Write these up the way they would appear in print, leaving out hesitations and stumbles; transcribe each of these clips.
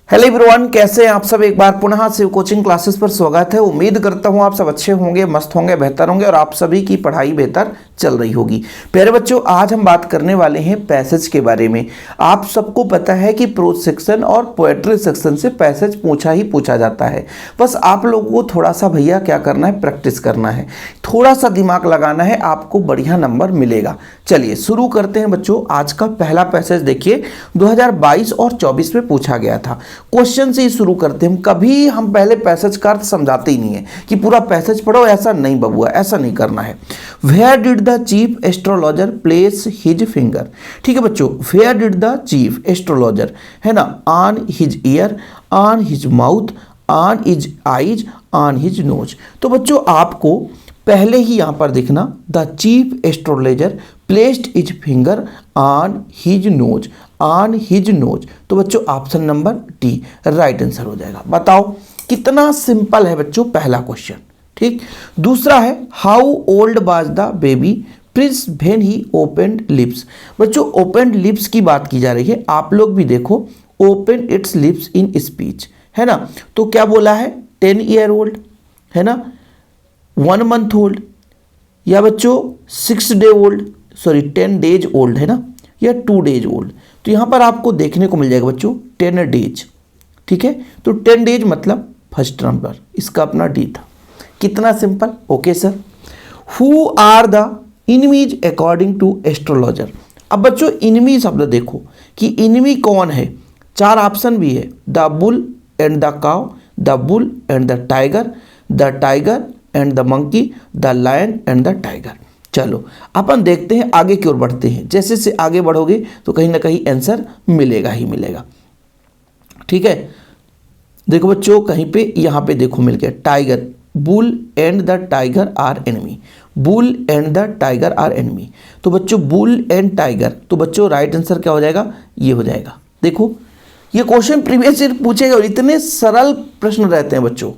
Hello everyone, कैसे हैं आप सब। एक बार पुनः शिव कोचिंग क्लासेस पर स्वागत है। उम्मीद करता हूं आप सब अच्छे होंगे, मस्त होंगे, बेहतर होंगे और आप सभी की पढ़ाई बेहतर चल रही होगी। प्यारे बच्चों, आज हम बात करने वाले हैं पैसेज के बारे में। आप सबको पता है कि प्रोज सेक्शन और पोएट्री सेक्शन से पैसेज पूछा ही पूछा जाता है। बस आप लोगों को थोड़ा सा भैया क्या करना है, प्रैक्टिस करना है, थोड़ा सा दिमाग लगाना है, आपको बढ़िया नंबर मिलेगा। चलिए शुरू करते हैं बच्चों। आज का पहला पैसेज देखिए, 2022 और 24 में पूछा गया था। क्वेश्चन से ही शुरू करते हैं। कभी हम पहले पैसेज का अर्थ समझाते ही नहीं है कि पूरा पैसेज पढ़ो, ऐसा नहीं बबुआ, ऐसा नहीं करना है। Where did the chief astrologer place his finger. ठीक है बच्चों, where did the chief astrologer, है ना, on his ear, on his mouth, on his eyes, on his nose. तो बच्चों आपको पहले ही यहां पर देखना, the chief astrologer placed his finger on his nose, on his nose. तो बच्चों option number D right answer हो जाएगा। बताओ कितना सिंपल है बच्चों पहला क्वेश्चन। ठीक, दूसरा है how old was the baby Prince when he opened lips. बच्चों ओपनड लिप्स की बात की जा रही है, आप लोग भी देखो, open it's lips in speech, है ना। तो क्या बोला है, 10 ईयर ओल्ड, है ना, 1 मंथ ओल्ड, या बच्चों 6 day old, sorry 10 days old, है ना, या 2 डेज ओल्ड। तो यहाँ पर आपको देखने को मिल जाएगा बच्चों 10 डेज। ठीक है, तो 10 डेज मतलब फर्स्ट नंबर, इसका अपना डी था। कितना simple. Okay sir. Who are the enemies according to astrologer. अब बच्चों इनमी शब्द देखो कि इनमी कौन है। 4 ऑप्शन भी है, the bull and the cow, the bull and the tiger and the monkey, the lion and the tiger. चलो अपन देखते हैं, आगे की ओर बढ़ते हैं। जैसे से आगे बढ़ोगे तो कहीं ना कहीं आंसर मिलेगा ही मिलेगा। ठीक है, देखो बच्चों कहीं पे यहाँ पे देखो मिल गया, tiger, bull and the tiger are enemy, bull and the tiger are enemy. तो बच्चों बुल एंड टाइगर, तो बच्चों राइट आंसर क्या हो जाएगा, ये हो जाएगा। देखो ये क्वेश्चन प्रीवियस ईयर पूछेगा और इतने सरल प्रश्न रहते हैं बच्चों।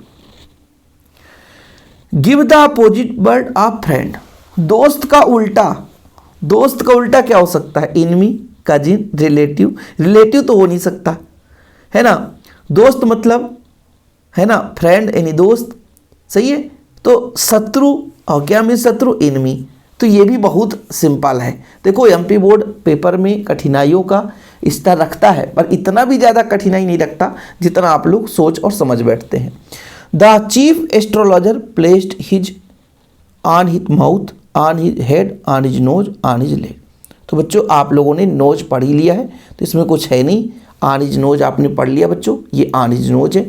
Give the opposite word of friend. दोस्त का उल्टा, दोस्त का उल्टा क्या हो सकता है, एनिमी, कजिन, रिलेटिव। रिलेटिव तो हो नहीं सकता, है ना। दोस्त मतलब, है ना, फ्रेंड यानी दोस्त, सही है। तो शत्रु, और क्या मीन शत्रु, एनिमी। तो ये भी बहुत सिंपल है। देखो एमपी बोर्ड पेपर में कठिनाइयों का स्तर रखता है, पर इतना भी ज़्यादा कठिनाई नहीं रखता जितना आप लोग सोच और समझ बैठते हैं। The chief astrologer placed his on his mouth, on his head, on his nose, on his leg. तो बच्चों आप लोगों ने नोज पढ़ ही लिया है, तो इसमें कुछ है नहीं। ऑन हिज नोज आपने पढ़ लिया बच्चों, ये ऑन हिज नोज है।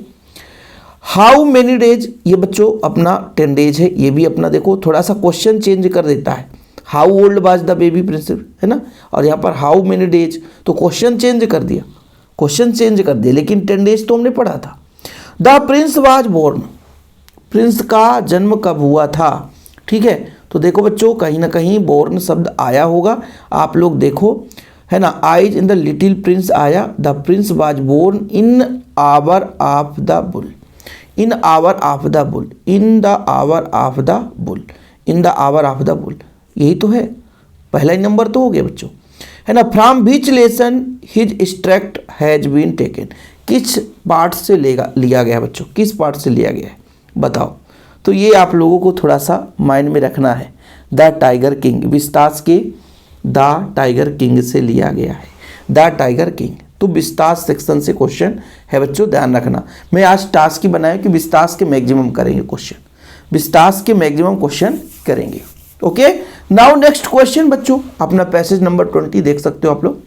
हाउ मेनी डेज, ये बच्चों अपना 10 डेज है। ये भी अपना देखो थोड़ा सा क्वेश्चन चेंज कर देता है। How old was the baby Prince, है ना, और यहाँ पर हाउ मेनी डेज, तो क्वेश्चन चेंज कर दिया, क्वेश्चन चेंज कर दिया, लेकिन 10 डेज तो हमने पढ़ा था। The prince was born, prince का जन्म कब हुआ था। ठीक है, तो देखो बच्चों कहीं ना कहीं बोर्न शब्द आया होगा, आप लोग देखो, है ना। Eyes in the Little Prince आया, the prince was born in hour of the bull, in hour of the bull, in the hour of the bull, in the hour of the bull. यही तो है, पहला ही number तो हो गया बच्चों, है ना। From which lesson his extract has been taken. किस पार्ट से लिया गया बच्चों, किस पार्ट से लिया गया है बताओ। तो ये आप लोगों को थोड़ा सा माइंड में रखना है। द टाइगर किंग, विस्तास के द टाइगर किंग से लिया गया है, द टाइगर किंग। तो विस्तास सेक्शन से क्वेश्चन है बच्चों, ध्यान रखना। मैं आज टास्क ही बनाया कि विस्तास के मैक्सिमम करेंगे क्वेश्चन, विस्तास के मैक्सिमम क्वेश्चन करेंगे। ओके, नाउ नेक्स्ट क्वेश्चन बच्चों, अपना पैसेज नंबर 20 देख सकते हो आप लोग,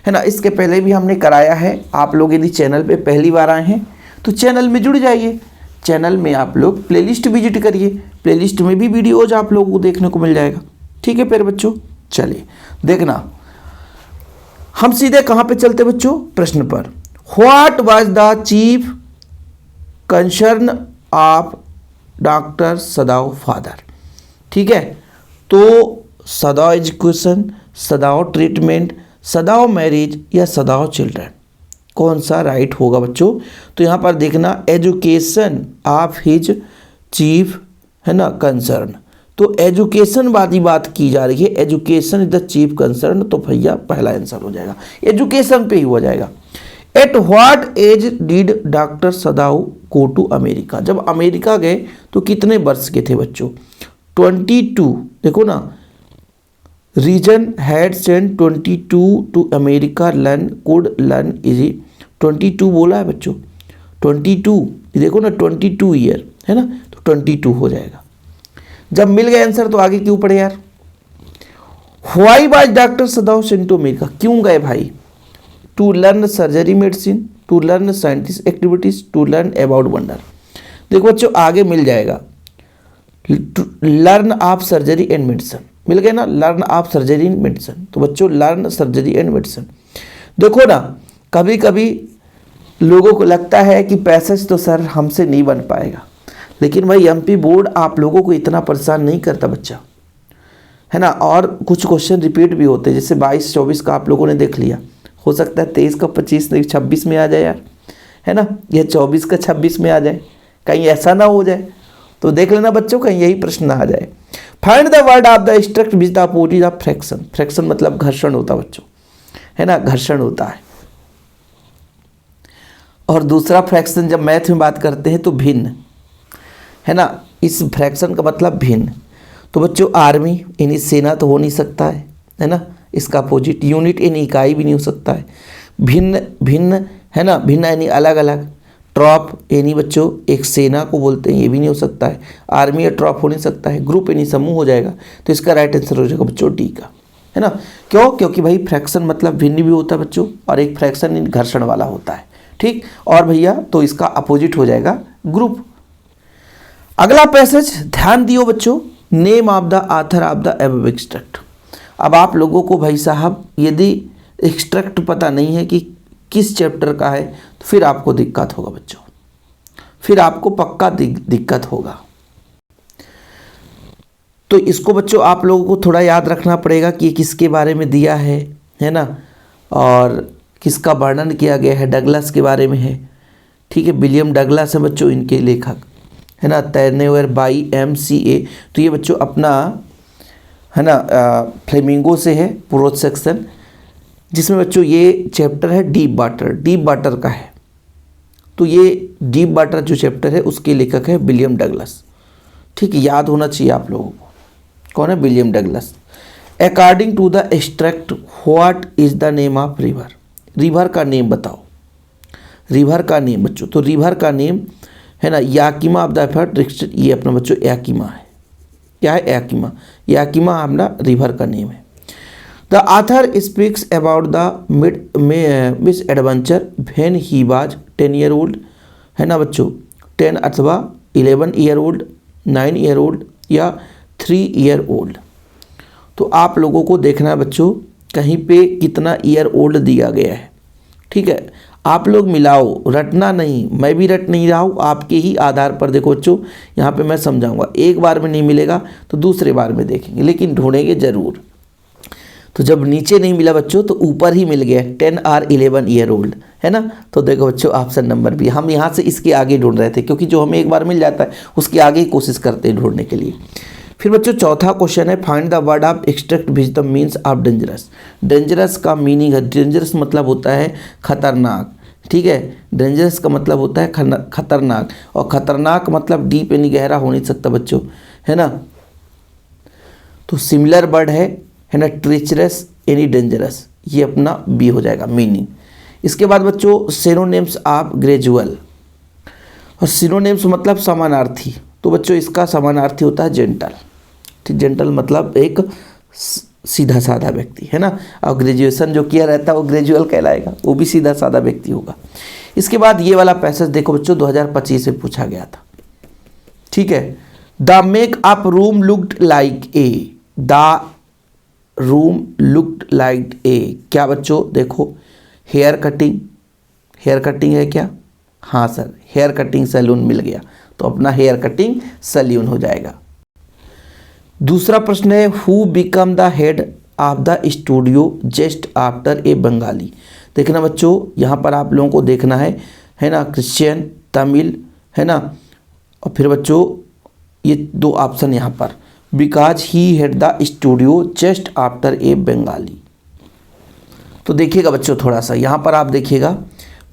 है ना। इसके पहले भी हमने कराया है। आप लोग यदि चैनल पे पहली बार आए हैं तो चैनल में जुड़ जाइए, चैनल में आप लोग प्लेलिस्ट विजिट करिए, प्लेलिस्ट में भी वीडियोज आप लोगों को देखने को मिल जाएगा। ठीक है प्यारे बच्चों, चलिए देखना हम सीधे कहाँ पे चलते बच्चों, प्रश्न पर। What was the chief concern of doctor सदाव father. ठीक है, तो सदाव एजुकेशन, सदाव ट्रीटमेंट, सदाव मैरिज या सदाव चिल्ड्रन, कौन सा राइट होगा बच्चों। तो यहाँ पर देखना एजुकेशन ऑफ हिज चीफ, है ना, कंसर्न। तो एजुकेशन वाली बात की जा रही है, education is the chief concern, तो भैया पहला आंसर हो जाएगा, एजुकेशन पे ही हो जाएगा। At what age did doctor Sadau go to America? जब अमेरिका गए तो कितने वर्ष के थे बच्चों? 22। देखो ना, reason had sent 22 to America learn could learn easy. 22 बोला है बच्चों, 22 देखो ना, 22 ईयर है ना, तो 22 हो जाएगा। जब मिल गया आंसर तो आगे क्यों पढ़े यार? Why was doctor Sadau sent to America? क्यों गए भाई? To learn surgery medicine, to learn scientist activities, to learn about wonder. देखो बच्चों आगे मिल जाएगा, learn of surgery and medicine मिल गया ना, learn of surgery and medicine, तो बच्चों लर्न सर्जरी एंड मेडिसिन। देखो ना, कभी कभी लोगों को लगता है कि पैसेज तो सर हमसे नहीं बन पाएगा, लेकिन भाई एमपी बोर्ड आप लोगों को इतना परेशान नहीं करता बच्चा, है ना। और कुछ क्वेश्चन रिपीट भी होते हैं, जैसे 22-24 का आप लोगों ने देख लिया, हो सकता है 23 का 25 नहीं 26 में आ जाए यार, है ना, या 24 का 26 में आ जाए, कहीं ऐसा ना हो जाए, तो देख लेना बच्चों, कहीं यही प्रश्न आ जाए। Find the word of the struct which the opposite of fraction. Fraction मतलब घर्षण होता है बच्चों, है ना, घर्षण होता है। और दूसरा फ्रैक्शन जब मैथ में बात करते हैं तो भिन्न, है ना, इस फ्रैक्शन का मतलब भिन्न। तो बच्चों आर्मी यानी सेना तो हो नहीं सकता है ना, इसका अपोजिट। यूनिट यानी इकाई भी नहीं हो सकता है। भिन्न भिन्न, है ना, भिन्न यानी अलग अलग। ट्रॉप यानी बच्चों एक सेना को बोलते हैं, ये भी नहीं हो सकता है। आर्मी या ट्रॉप हो नहीं सकता है। ग्रुप यानी समूह हो जाएगा, तो इसका राइट आंसर हो जाएगा बच्चों डी का, है ना। क्यों? क्योंकि भाई फ्रैक्शन मतलब भिन्न भी होता है बच्चों, और एक फ्रैक्शन घर्षण वाला होता है, ठीक। और भैया तो इसका अपोजिट हो जाएगा ग्रुप। अगला पैसेज ध्यान दियो बच्चों, name of the author of the above extract. अब आप लोगों को भाई साहब यदि एक्सट्रैक्ट पता नहीं है कि किस चैप्टर का है, तो फिर आपको दिक्कत होगा बच्चों, फिर आपको पक्का दिक्कत होगा। तो इसको बच्चों आप लोगों को थोड़ा याद रखना पड़ेगा कि किसके बारे में दिया है ना, और किसका वर्णन किया गया है। डगलस के बारे में है, ठीक है, विलियम डगलस है बच्चों इनके लेखक, है ना। तैरनेवर बाई MCA, तो ये बच्चों अपना, है ना, फ्लेमिंगो से है प्रोज सेक्शन, जिसमें बच्चों ये चैप्टर है डीप वाटर, डीप वाटर का है। तो ये डीप वाटर जो चैप्टर है उसके लेखक है विलियम डगलस, ठीक है, याद होना चाहिए आप लोगों को। कौन है? William Douglas. According to the extract what is the name of river? River का नेम बताओ, रिवर का नेम बच्चों। तो रिवर का नेम है ना याकिमा ऑफ द एफर्ट, ये अपना बच्चों याकिमा है। क्या है? याकिमा। याकिमा अपना रिवर का नेम है। The author speaks about the miss adventure when he was 10 year old, है ना बच्चों, 10 अथवा 11 ईयर ओल्ड, 9 ईयर ओल्ड या 3 ईयर ओल्ड। तो आप लोगों को देखना है बच्चों कहीं पे कितना ईयर ओल्ड दिया गया है, ठीक है। आप लोग मिलाओ, रटना नहीं, मैं भी रट नहीं रहा हूँ, आपके ही आधार पर देखो बच्चों, यहाँ पे मैं समझाऊंगा। एक बार में नहीं मिलेगा तो दूसरे बार में देखेंगे, लेकिन ढूंढेंगे ज़रूर। तो जब नीचे नहीं मिला बच्चों तो ऊपर ही मिल गया, 10 और 11 ईयर ओल्ड, है ना। तो देखो बच्चों ऑप्शन नंबर बी, हम यहाँ से इसके आगे ढूंढ रहे थे, क्योंकि जो हमें एक बार मिल जाता है उसके आगे ही कोशिश करते हैं ढूंढने के लिए। फिर बच्चों चौथा क्वेश्चन है, find the word of extract which the means of dangerous. Dangerous का मीनिंग है, डेंजरस मतलब होता है खतरनाक, ठीक है। डेंजरस का मतलब होता है खतरनाक, और खतरनाक मतलब डीप यानी गहरा हो नहीं सकता बच्चों, है ना। तो सिमिलर वर्ड है ना, ट्रीचरस यानी डेंजरस, ये अपना बी हो जाएगा मीनिंग। इसके बाद बच्चों सिनोनिम्स ऑफ ग्रेजुअल, और सिनोनिम्स मतलब समानार्थी। तो बच्चों इसका समानार्थी होता है जेंटल, ठीक, जेंटल मतलब एक सीधा साधा व्यक्ति, है ना। और ग्रेजुएशन जो किया रहता है वो ग्रेजुअल कहलाएगा, वो भी सीधा साधा व्यक्ति होगा। इसके बाद ये वाला पैसेज देखो बच्चों 2025 में पूछा गया था, ठीक है। The make up room looked like a, the room looked like a, क्या बच्चों? देखो हेयर कटिंग, हेयर कटिंग है क्या? हाँ सर, हेयर कटिंग सैलून मिल गया, तो अपना हेयर कटिंग सैलून हो जाएगा। दूसरा प्रश्न है, who become the head of the studio just after a Bengali. देखना बच्चों यहाँ पर आप लोगों को देखना है ना, क्रिश्चियन, तमिल, है ना। और फिर बच्चों ये दो ऑप्शन यहाँ पर, because he head the studio just after a Bengali. तो देखिएगा बच्चों थोड़ा सा यहाँ पर आप देखिएगा,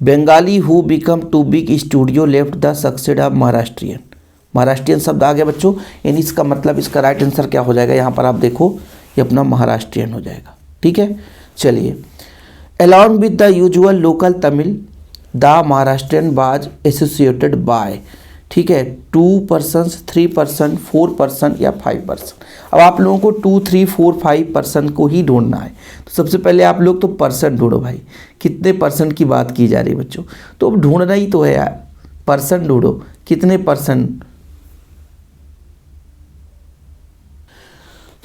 Bengali who become to big studio left the succeed of Maharashtrian. Maharashtrian शब्द आ गया बच्चों, यानी इसका मतलब इसका राइट आंसर क्या हो जाएगा, यहाँ पर आप देखो ये अपना महाराष्ट्रियन हो जाएगा। ठीक है, चलिए। Along with the usual local Tamil the Maharashtrian was associated by, ठीक है, 2 पर्सन्स, 3 पर्सन, 4 पर्सन या 5 पर्सन। अब आप लोगों को 2, 3, 4, 5 पर्सन को ही ढूंढना है। तो सबसे पहले आप लोग तो पर्सन ढूंढो भाई, कितने पर्सन की बात की जा रही है बच्चों, तो अब ढूंढना ही तो है यार, पर्सन ढूंढो, कितने पर्सन।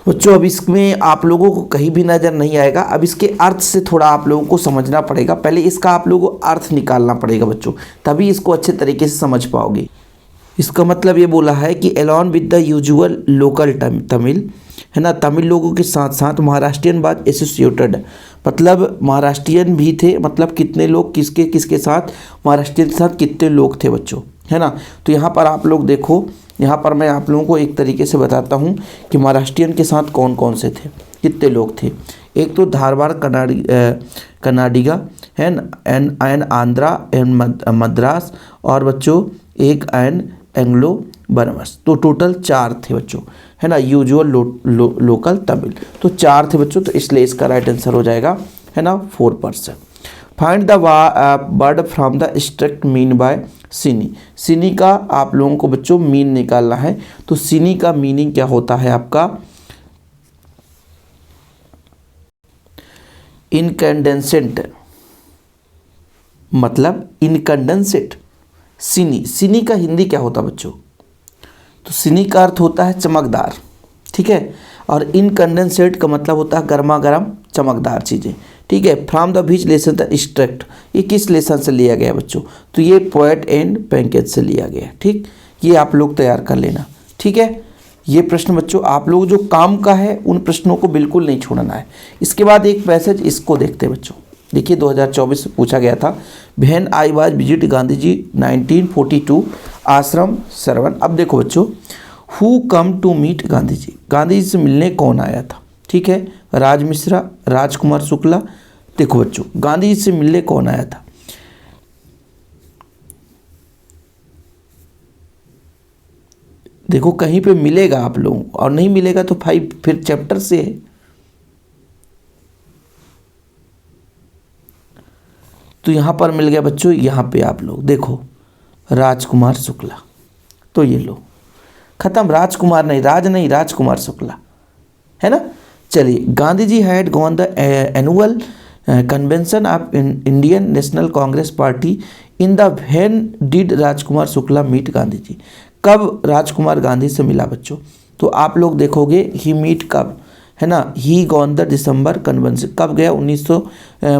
बच्चों अब इसमें आप लोगों को कहीं भी नज़र नहीं आएगा। अब इसके अर्थ से थोड़ा आप लोगों को समझना पड़ेगा, पहले इसका आप लोगों को अर्थ निकालना पड़ेगा बच्चों, तभी इसको अच्छे तरीके से समझ पाओगे। इसका मतलब ये बोला है कि alone with the usual local Tamil, है ना, तमिल लोगों के साथ साथ महाराष्ट्रियन बाद एसोसिएटेड, मतलब महाराष्ट्रियन भी थे, मतलब कितने लोग, किसके किसके साथ, महाराष्ट्रियन के साथ कितने लोग थे बच्चों, है ना। तो यहाँ पर आप लोग देखो, यहाँ पर मैं आप लोगों को एक तरीके से बताता हूँ कि महाराष्ट्रियन के साथ कौन कौन से थे, कितने लोग थे। एक तो धारवाड़ कर्नाडिगा है, एन आंध्रा, एन मद्रास, और बच्चों एक एन एंग्लो बर्मस। तो टोटल 4 थे बच्चों, है ना, यूजुअल लोकल तमिल, तो 4 थे बच्चों, तो इसलिए इसका राइट आंसर हो जाएगा, है ना, 4 person. Find the word from the strict mean by सिनी। सिनी का आप लोगों को बच्चों मीन निकालना है, तो सिनी का मीनिंग क्या होता है आपका, इनकैंडेंसेंट, मतलब इनकैंडेंसेंट। सिनी का हिंदी क्या होता है बच्चों, तो सिनी का अर्थ होता है चमकदार, ठीक है, और इनकैंडेंसेंट का मतलब होता है गर्मा गर्म चमकदार चीज़ें, ठीक है। From the beach lesson the extract, ये किस लेसन से लिया गया बच्चों, तो ये पोएट एंड पैंकेज से लिया गया, ठीक, ये आप लोग तैयार कर लेना, ठीक है। ये प्रश्न बच्चों आप लोग जो काम का है उन प्रश्नों को बिल्कुल नहीं छोड़ना है। इसके बाद एक पैसेज इसको देखते हैं बच्चों, देखिए 2024 में पूछा गया था, when I was visit Gandhi ji 1942 ashram सरवन। अब देखो बच्चों, who come to meet Gandhi ji, Gandhi ji से मिलने कौन आया था, ठीक है, राज मिश्रा, राजकुमार शुक्ला। देखो बच्चों गांधी जी से मिलने कौन आया था, देखो कहीं पे मिलेगा आप लोगों को, और नहीं मिलेगा तो भाई फिर चैप्टर से है। तो यहाँ पर मिल गया बच्चों, यहाँ पे आप लोग देखो राजकुमार शुक्ला, तो ये लो खत्म, राजकुमार नहीं, राज नहीं, राजकुमार शुक्ला, है ना। चलिए, Gandhi ji had gone the annual convention of Indian national Congress party in the when did Rajkumar Shukla meet Gandhi ji. कब राजकुमार गांधी से मिला बच्चों, तो आप लोग देखोगे ही मीट कब, है ना, he gone the December convention, कब गया 1900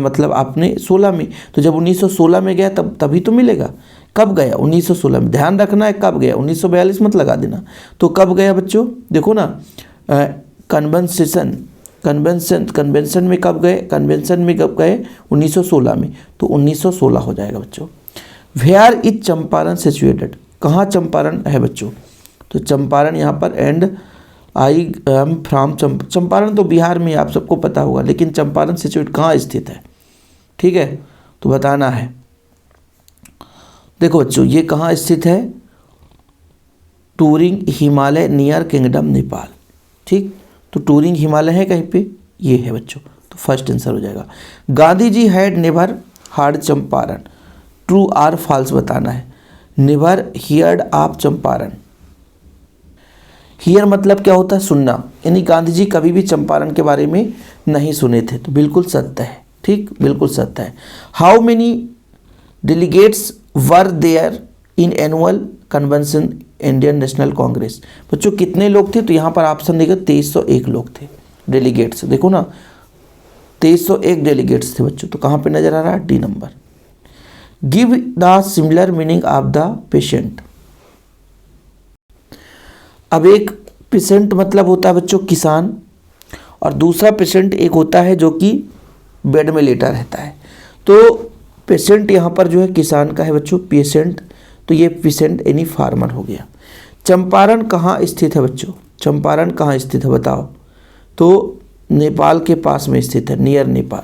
मतलब आपने 16 में, तो जब 1916 में गया तब तभी तो मिलेगा। कब गया 1916 में, ध्यान रखना है कब गया, 1942 मत लगा देना। तो कब गया बच्चों, देखो ना, कन्वेंशन में कब गए, कन्वेंशन में कब गए 1916 में, तो 1916 हो जाएगा बच्चों। वेयर इज चंपारण सिचुएटेड, कहाँ चंपारण है बच्चों, तो चंपारण यहाँ पर, and I am from Champaran तो बिहार में आप सबको पता होगा, लेकिन चंपारण सिचुएट कहाँ स्थित है, ठीक है, तो बताना है। देखो बच्चों ये कहाँ स्थित है, touring Himalaya near kingdom Nepal, ठीक, तो टूरिंग हिमालय है कहीं पे, ये है बच्चों, तो फर्स्ट आंसर हो जाएगा। Gandhi ji had never heard Champaran, true or false बताना है। Never heard of Champaran, hear मतलब क्या होता है, सुनना, यानी गांधी जी कभी भी चंपारण के बारे में नहीं सुने थे, तो बिल्कुल सत्य है, ठीक, बिल्कुल सत्य है। How many delegates were there in annual convention Indian national Congress, बच्चों कितने लोग थे, तो यहाँ पर ऑप्शन देगा 2301 लोग थे डेलीगेट्स, देखो ना 2301 डेलीगेट्स थे बच्चों, तो कहाँ पे नजर आ रहा है, D number. Give the similar meaning of the patient. अब एक पेशेंट मतलब होता है बच्चों किसान, और दूसरा पेशेंट एक होता है जो कि बेड में लेटा रहता है। तो पेशेंट यहाँ पर जो है किसान का है बच्चों, पेशेंट, तो ये पेशेंट यानी फार्मर हो गया। चंपारण कहाँ स्थित है बच्चों, चंपारण कहाँ स्थित है बताओ, तो नेपाल के पास में स्थित है, नियर नेपाल,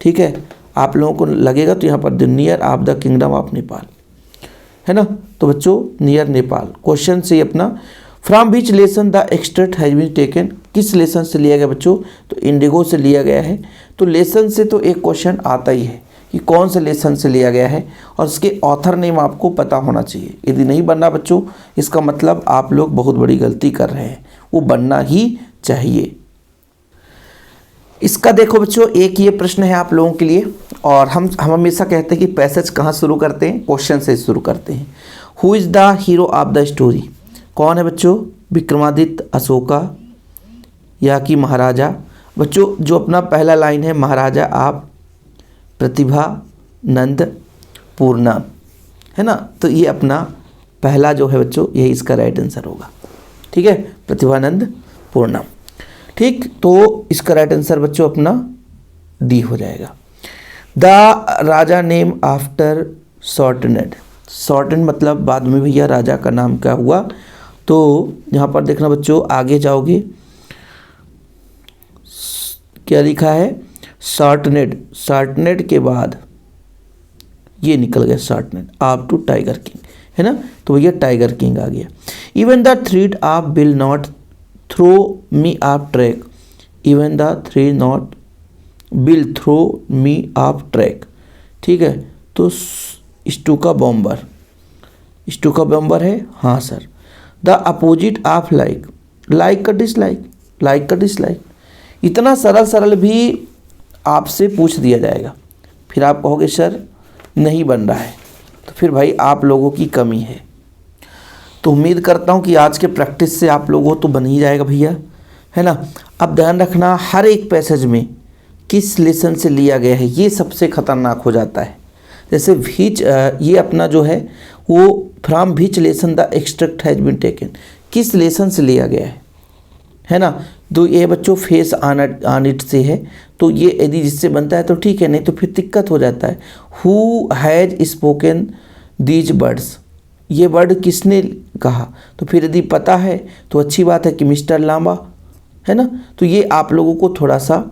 ठीक है। आप लोगों को लगेगा तो यहाँ पर the near of the kingdom of Nepal, है ना। तो बच्चों नियर नेपाल क्वेश्चन से अपना from which lesson the extract has been taken, किस लेसन से लिया गया बच्चों, तो इंडिगो से लिया गया है। तो लेसन से तो एक क्वेश्चन आता ही है कि कौन से लेसन से लिया गया है और उसके ऑथर नेम आपको पता होना चाहिए। यदि नहीं बनना बच्चों, इसका मतलब आप लोग बहुत बड़ी गलती कर रहे हैं, वो बनना ही चाहिए। इसका देखो बच्चों, एक ये प्रश्न है आप लोगों के लिए, और हम हमेशा कहते हैं कि पैसेज कहाँ शुरू करते हैं, क्वेश्चन से शुरू करते हैं। Who is the hero of the story, कौन है बच्चों, विक्रमादित्य, अशोका या कि महाराजा। बच्चों जो अपना पहला लाइन है, महाराजा आप प्रतिभा नंद पूर्णा, है ना। तो ये अपना पहला जो है बच्चों, यही इसका राइट आंसर होगा। ठीक है, प्रतिभानंद पूर्णा। ठीक, तो इसका राइट आंसर बच्चों अपना डी हो जाएगा। The Raja name after shortened, shorten मतलब बाद में भैया राजा का नाम क्या हुआ। तो यहाँ पर देखना बच्चों, आगे जाओगे क्या लिखा है, शॉर्टनेड, शॉर्टनेड के बाद ये निकल गया shortened up to tiger king, है ना। तो भैया टाइगर किंग आ गया। Even the thread of will not throw me off track, even the thread not will throw me off track. ठीक है, तो स्टूका बॉम्बर, स्टूका बॉम्बर है, हाँ sir. The opposite of like, like का dislike, like का dislike. इतना सरल सरल भी आपसे पूछ दिया जाएगा, फिर आप कहोगे सर नहीं बन रहा है, तो फिर भाई आप लोगों की कमी है। तो उम्मीद करता हूँ कि आज के प्रैक्टिस से आप लोगों तो बन ही जाएगा भैया, है ना। अब ध्यान रखना, हर एक पैसेज में किस लेसन से लिया गया है, ये सबसे खतरनाक हो जाता है। जैसे विच, ये अपना जो है वो from which lesson the extract has been taken, किस लेसन से लिया गया है ना। तो ये बच्चों फेस ऑन इट से है, तो ये यदि जिससे बनता है तो ठीक है, नहीं तो फिर दिक्कत हो जाता है। Who has spoken these words, ये वर्ड किसने कहा, तो फिर यदि पता है तो अच्छी बात है कि मिस्टर लांबा, है ना। तो ये आप लोगों को थोड़ा सा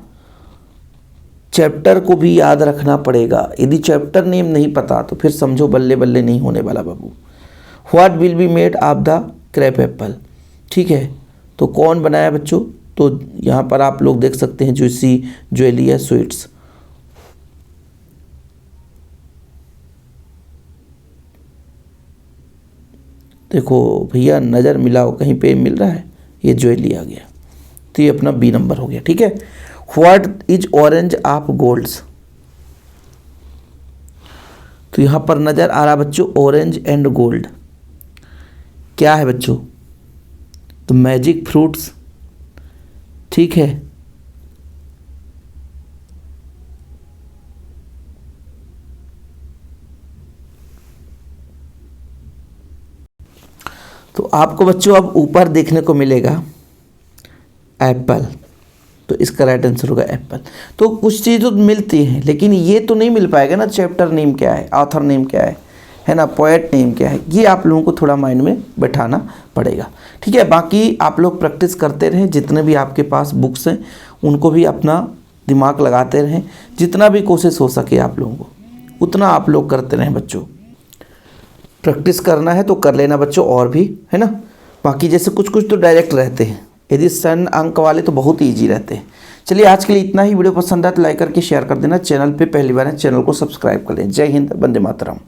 चैप्टर को भी याद रखना पड़ेगा। यदि चैप्टर नेम नहीं पता तो फिर समझो बल्ले बल्ले नहीं होने वाला बाबू। What will be made of the crab apple, ठीक है, तो कौन बनाया बच्चों, तो यहाँ पर आप लोग देख सकते हैं जूसी ज्वेलिया स्वीट्स। देखो भैया नज़र मिलाओ, कहीं पे मिल रहा है, ये ज्वेली आ गया, तो ये अपना बी नंबर हो गया। ठीक है, what is orange of golds, तो यहाँ पर नज़र आ रहा बच्चों ऑरेंज एंड गोल्ड, क्या है बच्चों, तो मैजिक फ्रूट्स। ठीक है, तो आपको बच्चों अब ऊपर देखने को मिलेगा एप्पल, तो इसका राइट आंसर होगा एप्पल। तो कुछ चीज़ तो मिलती हैं, लेकिन ये तो नहीं मिल पाएगा ना, चैप्टर नेम क्या है, ऑथर नेम क्या है ना, पोएट नेम क्या है, ये आप लोगों को थोड़ा माइंड में बैठाना पड़ेगा। ठीक है, बाकी आप लोग प्रैक्टिस करते रहें, जितने भी आपके पास बुक्स हैं उनको भी अपना दिमाग लगाते रहें, जितना भी कोशिश हो सके आप लोगों को उतना आप लोग करते रहें बच्चों। प्रैक्टिस करना है तो कर लेना बच्चों, और भी है ना। बाकी जैसे कुछ कुछ तो डायरेक्ट रहते हैं, यदि सन अंक वाले तो बहुत ही ईजी रहते हैं। चलिए आज के लिए इतना ही। वीडियो पसंद आए तो लाइक करके शेयर कर देना, चैनल पे पहली बार है चैनल को सब्सक्राइब कर लें। जय हिंद, वंदे मातरम।